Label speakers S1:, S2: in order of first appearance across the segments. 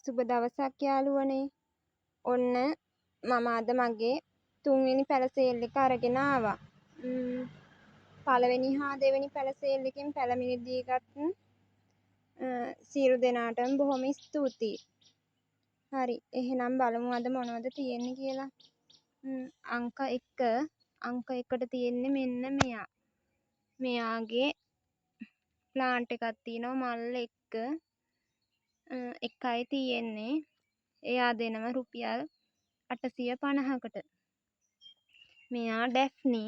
S1: සුබ දවසක් යාළුවනේ. ඔන්න මම අද මගේ තුන්වෙනි පැලසේල් එක අරගෙන ආවා. පළවෙනි හා දෙවෙනි පැලසේල් එකෙන් පැලමිණි දීගත් සියලු දෙනාටම බොහොම ස්තුතියි. හරි, එහෙනම් බලමු අද මොනවද තියෙන්නේ කියලා. අංක 1ට තියෙන්නේ මෙන්න මෙයා. මෙයාගේ ප්ලාන්ට් එකක් තියෙනවා මල් එක්ක. එකයි තියෙන්නේ. එයා දෙනවා රුපියල් 850කට. මෙයා ඩැෆ්නි.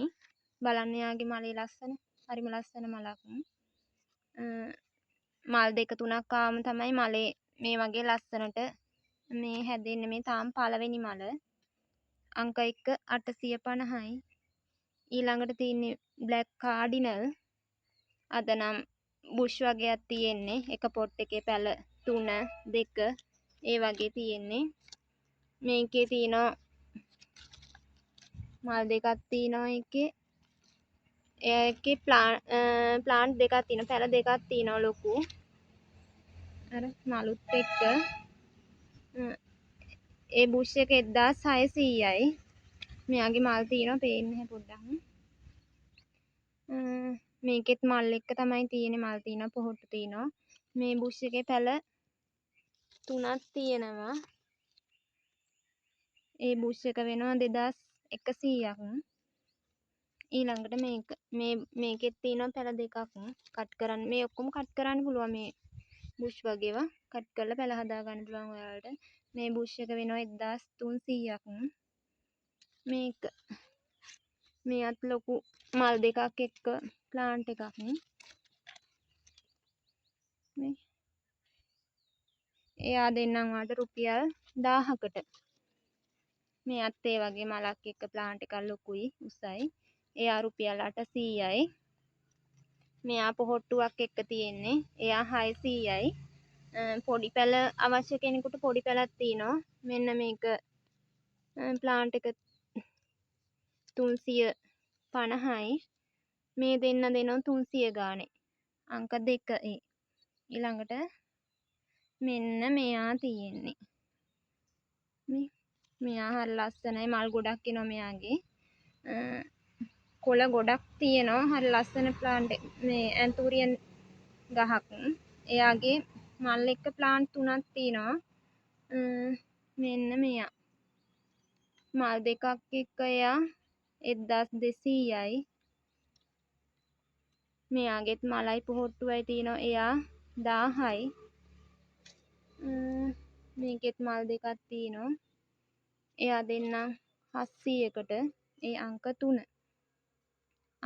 S1: බලන්න එයාගේ මලේ ලස්සන. හරිම ලස්සන මලක්. මල් දෙක තුනක් ආවම තමයි මලේ මේ වගේ ලස්සනට මේ හැදෙන්නේ. මේ තාම පළවෙනි මල. අංක 1 850යි. ඊළඟට තියෙන්නේ බ්ලැක් කාඩිනල්. අද නම් බුෂ් වගේක් තියෙන්නේ. එක පොට් එකේ පැල 3 2 ඒ වගේ තියෙන්නේ. මේකේ තියෙනවා මල් දෙකක් තියෙනවා එකේ. ඒකේ ප්ලාන්ට් දෙකක් තියෙනවා. පැල දෙකක් තියෙනවා ලොකු. අර මලුත් එක්ක. ඒ බුෂ් එක 1600යි. මෙයාගේ මල් තියෙනවා පේන්නේ නැහැ පොඩ්ඩක්. මේකෙත් මල් එක්ක තමයි තියෙන්නේ. මල් තියෙනවා පොහොට්ටු තියෙනවා. මේ බුෂ් එකේ පැල 3ක් තියෙනවා. ඒ බුෂ් එක වෙනවා 2100ක්. ඊළඟට මේකෙත් තියෙනවා පැල දෙකක්. කට් කරන්න මේ ඔක්කොම කට් කරන්න පුළුවන් මේ බුෂ් වගේවා. කට් කරලා පැල හදා ගන්න පුළුවන් ඔයාලට. මේ බුෂ් එක වෙනවා 1300ක්. මේත් ලොකු මල් දෙකක් එක්ක ප්ලාන්ට් එකක්. එයා දෙන්නම් වාට රුපියල් 1000කට. මේත් ඒ වගේ මලක් එක්ක ප්ලාන්ට් එකක් ලොකුයි උසයි. එයා රුපියල් 800යි. මෙයා පොහොට්ටුවක් එක්ක තියෙන්නේ. එයා 600යි. පොඩි පැල අවශ්‍ය කෙනෙකුට පොඩි පැලක් තියෙනවා. මෙන්න මේක ප්ලාන්ට් එක 350යි. මේ දෙන්න දෙනවා 300 ගානේ. අංක 2 ඊළඟට මෙන්න මෙයා තියෙන්නේ. මෙයා හරි ලස්සනයි. මල් ගොඩක් එනවා මෙයාගේ. කොළ ගොඩක් තියෙනවා. හරි ලස්සන ප්ලාන්ට් මේ ඇන්තූරියන් ගහක්. එයාගේ මල් එක්ක ප්ලාන්ට් 3ක් තියෙනවා. මෙන්න මෙයා. මල් දෙකක් එක්ක එයා 1200යි. මෙයාගෙත් මලයි පොහොට්ටුවයි තියෙනවා. එයා 1000යි. මේකෙත් මල් දෙකක් තියෙනවා. එයා දෙන්නම් 700කට. ඒ අංක 3.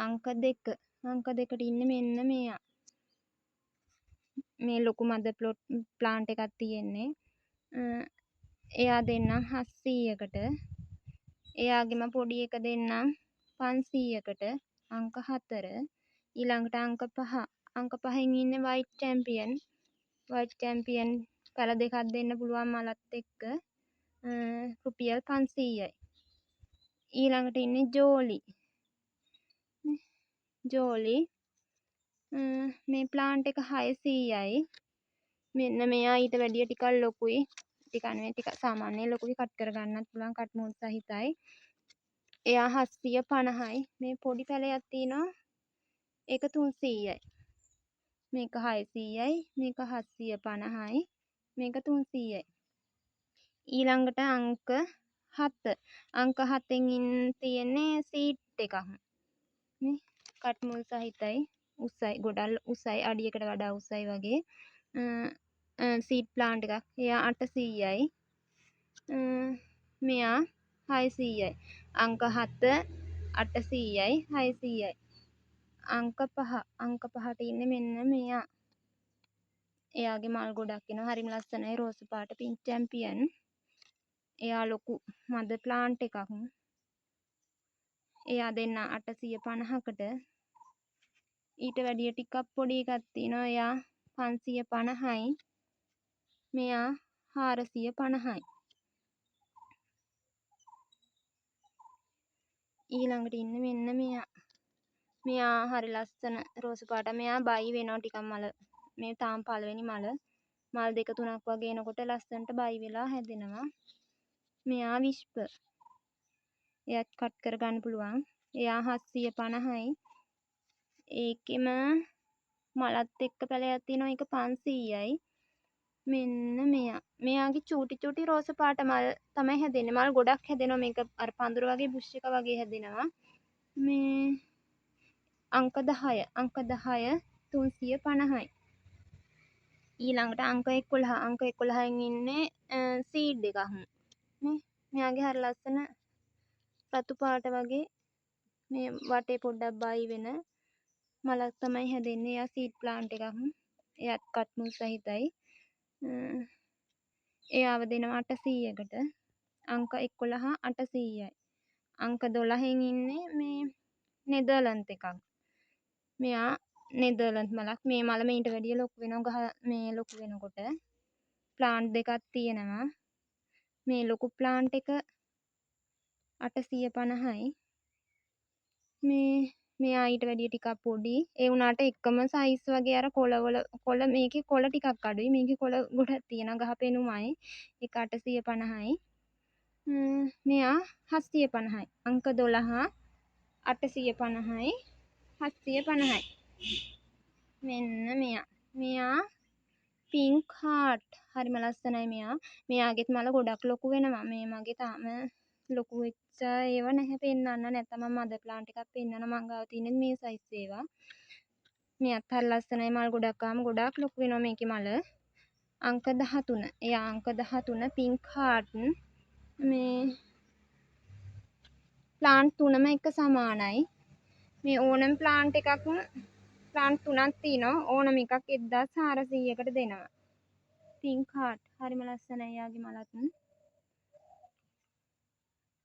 S1: අංක 2. අංක 2ට ඉන්නේ මෙන්න මෙයා. මේ ලොකු මද ප්ලාන්ට් එකක් තියෙන්නේ. එයා දෙන්නම් 700කට. එයාගෙම පොඩි එක දෙන්නම් 500කට. අංක 4. ඊළඟට අංක 5. අංක 5න් ඉන්නේ වයිට් චැම්පියන්. වයිට් චැම්පියන් පැල දෙකක් දෙන්න පුළුවන් මලත් එක්ක. රුපියල් 500යි. ඊළඟට ඉන්නේ ජෝලි. මේ ප්ලාන්ට් එක 600යි. මෙන්න මෙයා ඊට වැඩිය ටිකක් ලොකුයි. ටික සාමාන්‍ය ලොකුයි. කට් කරගන්නත් පුළුවන්. කට් මූඩ් සහිතයි. එයා 750යි. මේ පොඩි පැලයක් තියෙනවා. ඒක 300යි. මේක 600යි. මේක 750යි. මේක 300යි. ඊළඟට අංක 7. අංක 7න් තියෙන්නේ සීට් එකක්. නේ කට් මුල් සහිතයි. උසයි ගොඩක් උසයි. අඩියකට වඩා උසයි වගේ. සීඩ් ප්ලාන්ට් එකක්. එයා 800යි. මෙයා 600යි. අංක 7 800යි 600යි. අංක 5. අංක 5ට ඉන්නේ මෙන්න මෙයා. එයාගේ මල් ගොඩක් එනවා. හරිම ලස්සනයි. රෝස පාට පින්ක් චැම්පියන්. එයා ලොකු මද ප්ලාන්ට් එකක්. එයා දෙන්න 850කට. ඊට වැඩිය ටිකක් පොඩි එකක් තියෙනවා. එයා 550යි. මෙයා 450යි. ඊළඟට ඉන්නේ මෙන්න මෙයා. මෙයා හරි ලස්සන රෝස පාට. මෙයා බයි වෙනවා ටිකක් මල. මේ තාම පළවෙනි මල. මල් 2 3ක් වගේ එනකොට ලස්සනට බයි වෙලා හැදෙනවා. මෙයා විශ්ප. එයත් කට් කරගන්න පුළුවන්. එයා 750යි. ඒකෙම මලත් එක්ක පැලයක් තියෙනවා. ඒක 500යි. මෙන්න මෙයාගේ චූටි රෝස පාට මල් තමයි හැදෙන්නේ. මල් ගොඩක් හැදෙනවා. මේක අර පඳුර වගේ බුෂ් එක වගේ හැදෙනවා. මේ අංක 10 350යි. ඊළඟට අංක 11න් ඉන්නේ සීඩ් එකක්. නේ මෙයාගේ හරිය ලස්සන රතු පාට වගේ මේ වටේ පොඩ්ඩක් බයි වෙන මලක් තමයි හැදෙන්නේ. එයා සීඩ් ප්ලාන්ට් එකක්. එයාත් කට් මුල් සහිතයි. එයාව දෙනවා 800කට. අංක 11 800යි. අංක 12න් ඉන්නේ මේ නෙදර්ලන්ත එකක්. මෙයා නෙදර්ලන්ත මලක්. මේ මල මීට වැඩිය ලොකු වෙනවා. මේ ලොකු වෙනකොට ප්ලාන්ට් දෙකක් තියෙනවා. මේ ලොකු ප්ලාන්ට් එක 850යි. මෙයා ඊට වැඩිය ටිකක් පොඩි. ඒ වුණාට එකම සයිස් වගේ අර කොළ මේකේ කොළ ටිකක් අඩුයි. මේකේ කොළ ගොඩක් තියෙනවා. ගහ පෙනුමයි. ඒක 850යි. මෙයා 750යි. අංක 12 850යි 750යි. මෙන්න මෙයා පින්ක් හાર્ට්. හරිම ලස්සනයි මෙයා. මෙයාගෙත් මල ගොඩක් ලොකු වෙනවා. මේ මගේ තාම ලොකු වෙච්ච ඒවා නැහැ පෙන්නන්න. නැත්නම් මම මදර් ප්ලාන්ට් එකක් පෙන්නන මං ගාව තියෙන්නේ මේ සයිස් ඒවා. මෙයාත් හරි ලස්සනයි. මල් ගොඩක් ආවම ගොඩක් ලොකු වෙනවා මේකේ මල. අංක 13. එයා අංක 13 පින්ක් හાર્ට්. මේ ප්ලාන්ට් තුනම එක සමානයි. මේ ඕනම ප්ලාන්ට් එකක් ප්ලාන්ට් තුනක් තියෙනවා. ඕනම එකක් 1400කට දෙනවා. පින්ක් හાર્ට් හරිම ලස්සනයි යාගේ මලත්.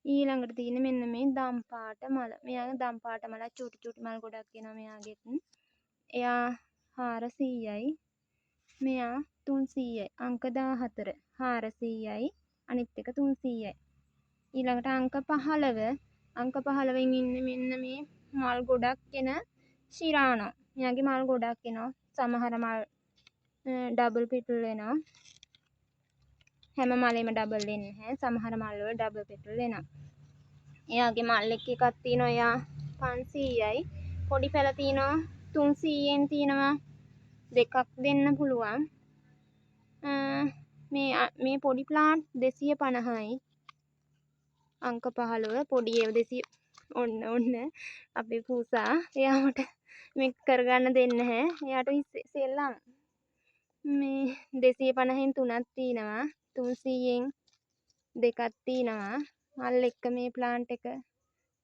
S1: ඊළඟට තියෙන්නේ මෙන්න මේ දම් පාට මල. මෙයාගේ දම් පාට මල චූටි මල් ගොඩක් එනවා මෙයාගෙත්. එයා 400යි. මෙයා 300යි. අංක 14 400යි. අනිත් එක 300යි. ඊළඟට අංක 15 අංක 15න් ඉන්නේ මෙන්න මේ මල් ගොඩක් එන ශිරානෝ. මෙයාගේ මල් ගොඩක් එනවා. සමහර මල් ඩබල් පිටල් එනවා. හැම මලෙම ඩබල් එන්නේ නැහැ. සමහර මල් වල ඩබල් පිටල් එනවා. එයාගේ මල් එකක් තියෙනවා. එයා 500යි. පොඩි පැල තියෙනවා 300ෙන් තියෙනවා. දෙකක් දෙන්න පුළුවන්. මේ පොඩි ප්ලාන්ට් 250යි. අංක 15 පොඩි ඒවා 200 ඔන්න අපේ පූසා එයාට මේක කරගන්න දෙන්නේ නැහැ. එයාට සෙල්ලම්. මේ 250න් තුනක් තියෙනවා. 300න් දෙකක් තියෙනවා. මල් එක්ක මේ ප්ලාන්ට් එක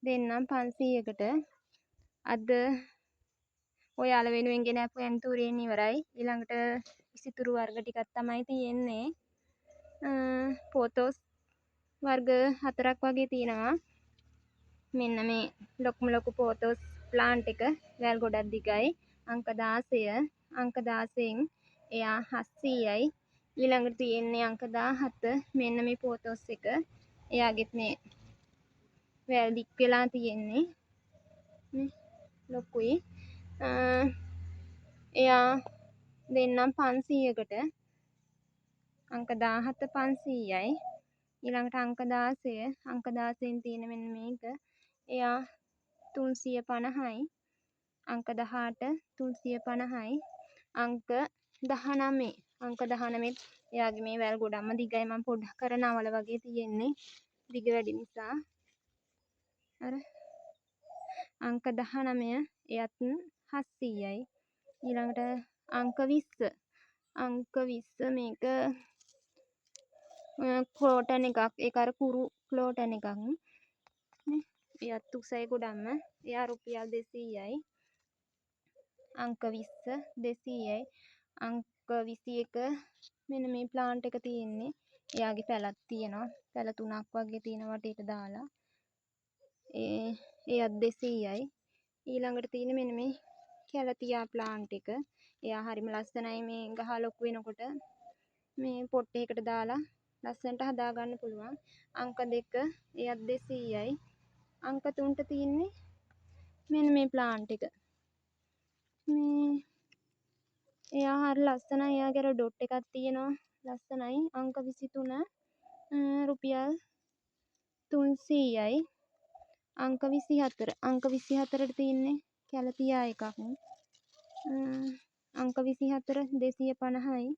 S1: දෙන්නම් 500කට. අද ඔයාලා වෙනුවෙන් ගෙනාපු ඇන්තූරියෙන් ඉවරයි. ඊළඟට ඉසිතුරු වර්ග ටිකක් තමයි තියෙන්නේ. පොතොස් වර්ග 4ක් වගේ තියෙනවා. මෙන්න මේ ලොකු පොතොස් ප්ලාන්ට් එක වැල් ගොඩක් දිගයි. අංක 16 අංක 16න් එයා 700යි. ඊළඟට තියෙන්නේ අංක 17 මෙන්න මේ පොතොස් එක. එයාගෙත් මේ වැල් දික් වෙලා තියෙන්නේ. ලොකුයි. එයා දෙන්නම් 500කට. අංක 17 500යි. ඊළඟට අංක 16 අංක 16න් තියෙන මෙන්න මේක. එයා 350යි. අංක 18 350යි. අංක 19 අංක 19ත් එයාගේ මේ වැල් ගොඩක්ම දිගයි. මම පොඩ්ඩක් අර නවල වගේ තියෙන්නේ. දිග වැඩි නිසා. අර අංක 19 එයත් 700යි. ඊළඟට අංක 20 අංක 20 මේක ක්ලෝටන් එකක්. ඒක අර කුරු ක්ලෝටන් එකක්. එයත් උසයි ගොඩක්ම. එයා රුපියල් 200යි. අංක 20 200යි. අංක 21 මෙන්න මේ ප්ලාන්ට් එක තියෙන්නේ. එයාගේ පැලක් තියෙනවා. පැල 3ක් වගේ තියෙනවා වටේට දාලා. එයත් 200යි. ඊළඟට තියෙන මෙන්න මේ කැලතියා ප්ලාන්ට් එක. එයා හරිම ලස්සනයි. මේ ගහ ලොකු වෙනකොට මේ පොට් එකකට දාලා ලස්සනට හදා ගන්න පුළුවන්. අංක 2 එයත් 200යි. අංක 3ට තියෙන්නේ මෙන්න මේ ප්ලාන්ට් එක. එයා හරි ලස්සනයි. එයාගේ අර ඩොට් එකක් තියෙනවා. ලස්සනයි. අංක 23 රුපියල් 300යි. අංක 24. අංක 24ට තියෙන්නේ කැලතියා එකක්. අංක 24 250යි.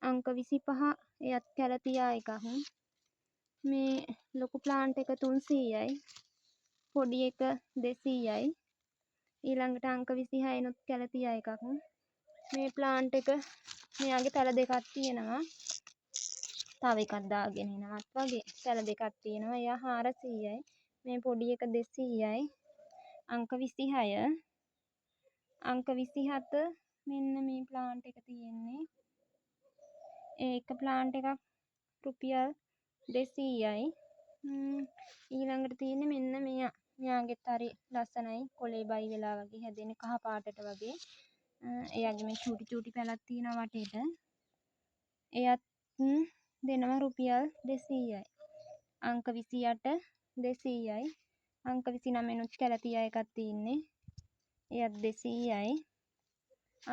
S1: අංක 25 එයත් කැලතියා එකක්. මේ ලොකු ප්ලාන්ට් එක 300යි. පොඩි එක 200යි. ඊළඟට අංක 26 නුත් කැලතියා එකක්. මේ ප්ලාන්ට් එක මෙයාගේ පැල දෙකක් තියෙනවා. තව එකක් දාගෙන එනවත් වගේ පැල දෙකක් තියෙනවා. එයා 400යි. මේ පොඩි එක 200යි. අංක 26 අංක 27 මෙන්න මේ ප්ලාන්ට් එක තියෙන්නේ. ඒක ප්ලාන්ට් එකක් රුපියල් 200යි. ඊළඟට තියෙන්නේ මෙන්න මෙයාගෙත් හරි ලස්සනයි. කොලේ බයි වෙලා වගේ හැදෙන්නේ කහ පාටට වගේ. එයාගේ මේ චූටි පැලක් තියෙනවා වටේට. එයත් දෙනවා රුපියල් 200යි. අංක 28 200යි. අංක 29 නුත් කැලතියා එකක් තියෙන්නේ. එයත් 200යි.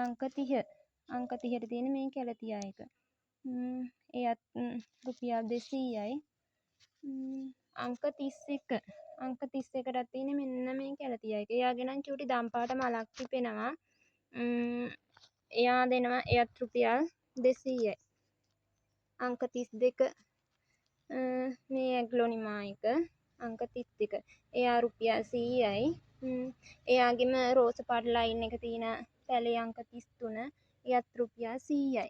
S1: අංක 30 අංක 30ට තියෙන්නේ මේ කැලතියා එක. එයත් රුපියල් 200යි. අංක 31 අංක 31ටත් තියෙන්නේ මෙන්න මේ කැලතියා එක. එයාගේ නම් චූටි දම් පාට මලක් තිබෙනවා. එයා දෙනවා එයත් රුපියල් 200යි. අංක 32 මේ ඇග්ලොනිමා එක අංක 32 එයා රුපියල් 100යි. එයාගෙම රෝස පාට ලයින් එක තියෙන පැලේ අංක 33 එයත් රුපියල් 100යි.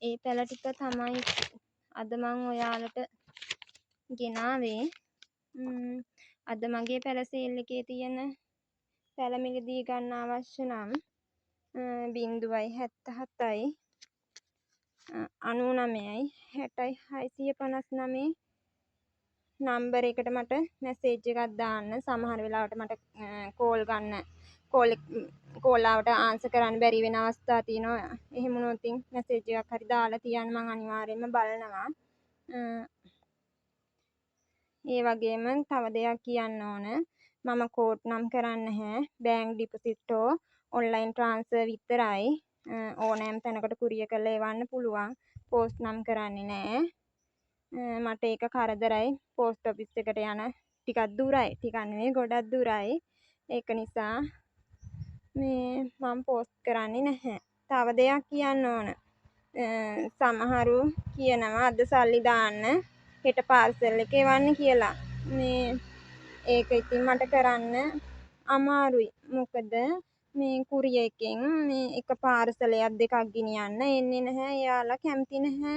S1: ඒ පැල ටික තමයි අද මං ඔයාලට ගෙනාවේ. අද මගේ පැල සේල් එකේ තියෙන පැල මිලදී ගන්න අවශ්‍ය නම් 0.77යි 99යි 60යි 659 නම්බර එකට මට මැසේජ් එකක් දාන්න. සමහර වෙලාවට මට කෝල් ආවට ආන්සර් කරන්න බැරි වෙන අවස්ථා තියෙනවා. එහෙම වුණොත් මැසේජ් එකක් හරි දාලා තියන්න මම අනිවාර්යයෙන්ම බලනවා. ඒ වගේම තව දෙයක් කියන්න ඕන. මම කෝඩ් නම් කරන්නේ නැහැ. බැංක් ඩිපොසිට් හෝ ඔන්ලයින් ට්‍රාන්ස්ෆර් විතරයි. ඕනෑම තැනකට කුරියර් කරලා එවන්න පුළුවන්. පෝස්ට් නම් කරන්නේ නැහැ. මට ඒක කරදරයි. පෝස්ට් ඔෆිස් එකට යන ටිකක් දුරයි. ටිකක් නෙවෙයි ගොඩක් දුරයි. ඒක නිසා මම පෝස්ට් කරන්නේ නැහැ. තව දෙයක් කියන්න ඕන. සමහරු කියනවා අද සල්ලි දාන්න හෙට පාර්සල් එක එවන්න කියලා. ඒක ඉතින් මට කරන්න අමාරුයි. මොකද මේ කුරියර් එකෙන් එක පාර්සලයක් දෙකක් ගෙනියන්න එන්නේ නැහැ. එයාලා කැමති නැහැ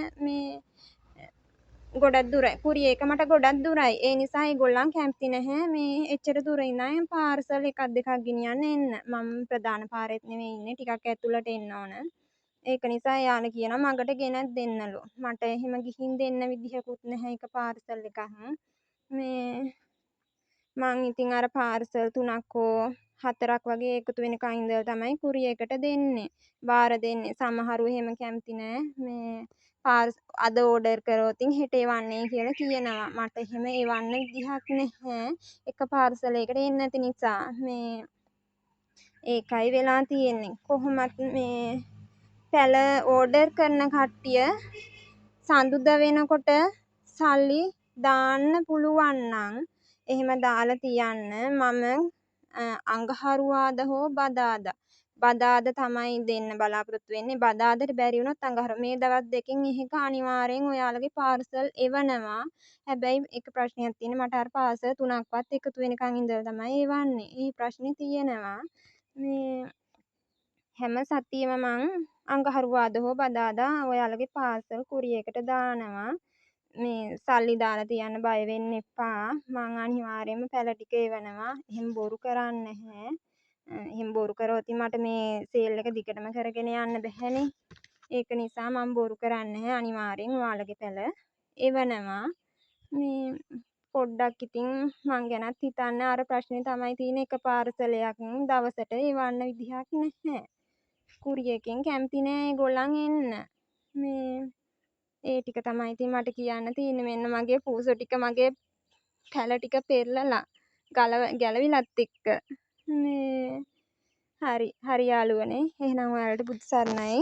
S1: ගොඩක් දුරයි. කුරියර් එක මට ගොඩක් දුරයි. ඒ නිසා ඒගොල්ලන් කැමති නැහැ එච්චර දුර ඉඳන් පාර්සල් එකක් දෙකක් ගෙනියන්න එන්න. මම ප්‍රධාන පාරෙත් නෙවෙයි ඉන්නේ. ටිකක් ඇතුළට එන්න ඕන. ඒක නිසා එයාලා කියනවා මගට ගෙනත් දෙන්නලු. මට එහෙම ගිහින් දෙන්න විදිහකුත් නැහැ එක පාර්සල් එකක්. මං ඉතින් අර පාර්සල් 3ක් හෝ 4ක් වගේ එකතු වෙනකන් ඉඳලා තමයි කුරියර් එකට දෙන්නේ. බාර දෙන්නේ. සමහරු එහෙම කැමති නෑ. අද ඕඩර් කරොත් හෙට එවන්නේ කියලා කියනවා. මට එහෙම එවන්න විදිහක් නැහැ. එක පාර්සල් එකකට එන්නේ නැති නිසා ඒකයි වෙලා තියෙන්නේ. කොහොමත් පැල ඕඩර් කරන කට්ටිය සඳුදා වෙනකොට සල්ලි දාන්න පුළුවන් නම් එහෙම දාලා තියන්න. මම අඟහරුවාදා හෝ බදාදා තමයි දෙන්න බලාපොරොත්තු වෙන්නේ. බදාදට බැරි වුණොත් අඟහරුවා. මේ දවස් දෙකෙන් එක අනිවාර්යෙන් ඔයාලගේ පාර්සල් එවනවා. හැබැයි එක ප්‍රශ්නයක් තියෙනවා. මට අර පාර්සල් 3ක්වත් එකතු වෙනකන් ඉඳලා තමයි එවන්නේ. ඒ ප්‍රශ්නේ තියෙනවා. හැම සතියෙම මං අඟහරුවාදා හෝ බදාදා ඔයාලගේ පාර්සල් කුරියර් එකට දානවා. සල්ලි දාලා තියන්න බය වෙන්න එපා. මං අනිවාර්යයෙන්ම පැල ටික එවනවා. එහෙම බොරු කරන්නේ නැහැ. එහෙම බොරු කරොත් මට මේ සේල් එක දිගටම කරගෙන යන්න බැහැනේ. ඒක නිසා මං බොරු කරන්නේ නැහැ. අනිවාර්යෙන් ඔයාලගේ පැල එවනවා. පොඩ්ඩක් ඉතින් මං ගැනත් හිතන්න. අර ප්‍රශ්නේ තමයි තියෙන්නේ. එක පාර්සලයක් දවසට එවන්න විදිහක් නැහැ. කුරියර් එකෙන් කැමති නෑ ඒගොල්ලන් එන්න. ඒ ටික තමයි ඉතින් මට කියන්න තියෙන්නේ. මෙන්න මගේ පූසෝ ටික මගේ පැල ටික පෙරලලා ගැලවිලත් එක්ක හරි යාළුවනේ. එහෙනම් ඔයාලට බුදු සරණයි.